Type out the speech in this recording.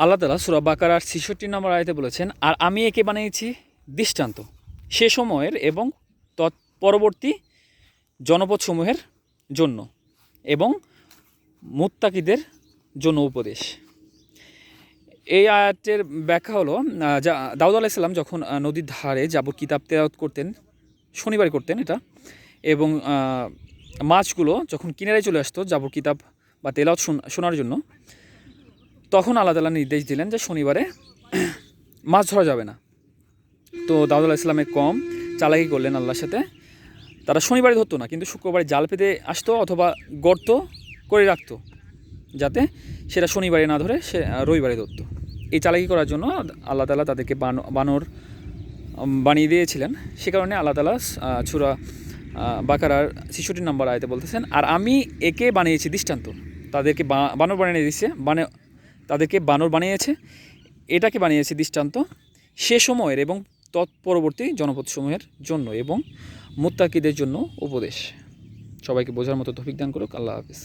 আল্লাহ তাআলা সূরা বাকারার ৬৬ নম্বর আয়াতে বলেছেন, আর আমি একে বানিয়েছি দৃষ্টান্ত সে সময়ের এবং তৎপরবর্তী জনপদসমূহের জন্য এবং মুত্তাকিদের জন্য উপদেশ। এই আয়াতের ব্যাখ্যা হলো, দাউদ আলাইহিস সালাম যখন নদীর ধারে জাবর কিতাব তেলাওয়াত করতেন, শনিবারে করতেন এটা, এবং মাছগুলো যখন কিনারায় চলে আসতো জাবর কিতাব বা তেলাওয়াত শোনার জন্য, তখন আল্লাহ তাআলা নির্দেশ দিলেন যে শনিবারে মাছ ধরা যাবে না। তো দাউদ আলাইহিস সালামের কম চালাকি করলেন আল্লাহর সাথে, তারা শনিবারে ধরতো না, কিন্তু শুক্রবারে জাল পেতে আসতো অথবা গর্ত করে রাখতো, যাতে সেটা শনিবারে না ধরে সে রবিবারে ধরতো। এই চালাকি করার জন্য আল্লাহ তাআলা তাদেরকে বানর বানিয়ে দিয়েছিলেন। সে কারণে আল্লাহ তাআলা সূরা বাকারার ৬৬ নম্বর আয়াতে বলতেছেন, আর আমি একে বানিয়েছি দৃষ্টান্ত, তাদেরকে বানর বানিয়ে দিয়েছে, তাদেরকে বানর বানিয়েছে, এটাকে বানিয়েছে দৃষ্টান্ত সে সময়ের এবং তৎপরবর্তী জনপদসমূহের জন্য এবং মুত্তাকিদের জন্য উপদেশ। সবাইকে বোঝার মতো তৌফিক দান করুক। আল্লাহ হাফেজ।